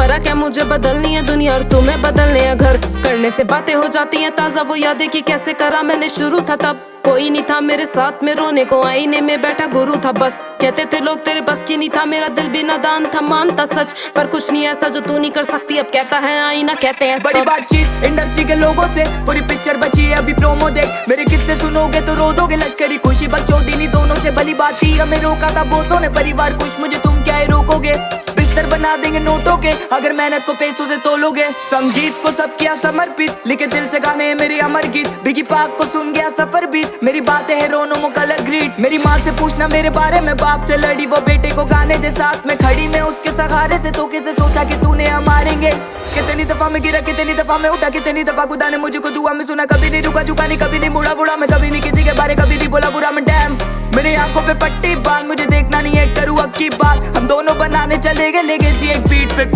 फर्क है, मुझे बदलनी है दुनिया और तुम्हें बदलने हैं घर। करने से बातें हो जाती हैं ताजा, वो यादें कि कैसे करा मैंने शुरू था तब। कोई नहीं था मेरे साथ में रोने को, आईने में बैठा गुरु था बस। कहते थे लोग तेरे बस की नहीं था, मेरा दिल भी नादान था, मानता सच। पर कुछ नहीं ऐसा जो तू नहीं कर सकती, अब कहता है आईना कहते हैं बड़ी बातचीत इंडस्ट्री के लोगों से, पूरी पिक्चर बची है अभी प्रोमो देख। मेरे किस्से सुनोगे तो रो दोगे, लश्करी खुशी बकचोदी दोनों से भली बात थी। हमें रोका था बहुतों ने, परिवार खुश मुझे तुम क्या रोकोगे। बिस्तर बना देंगे नोटों के, अगर मेहनत को पैसों से तोलोगे। संगीत को सब किया समर्पित, लिखे दिल से गाने मेरे अमर गीत। बिगी पाक को सुन गया सफर बीत, मेरी बातें है रोनो मुकलर ग्रीट। मेरी माँ से पूछना मेरे बारे में, बाप से लड़ी वो बेटे को गाने दे साथ में खड़ी। मैं उसके सहारे से तो कैसे सोचा कि तूने हम मारेंगे। कितनी दफा मैं गिरा, कितनी दफा मैं उठा, कितनी दफा खुदा ने मुझको दुआ में सुना। कभी नहीं रुका झुका नहीं, कभी नहीं मुड़ा बुड़ा मैं, कभी नहीं किसी के बारे कभी नहीं बोला बुरा मैं। डैम मेरी आंखों पे पट्टी बांध, मुझे देखना नहीं है करूँ अब की बात। हम दोनों बनाने चले गए लेगेसी एक बीट पे।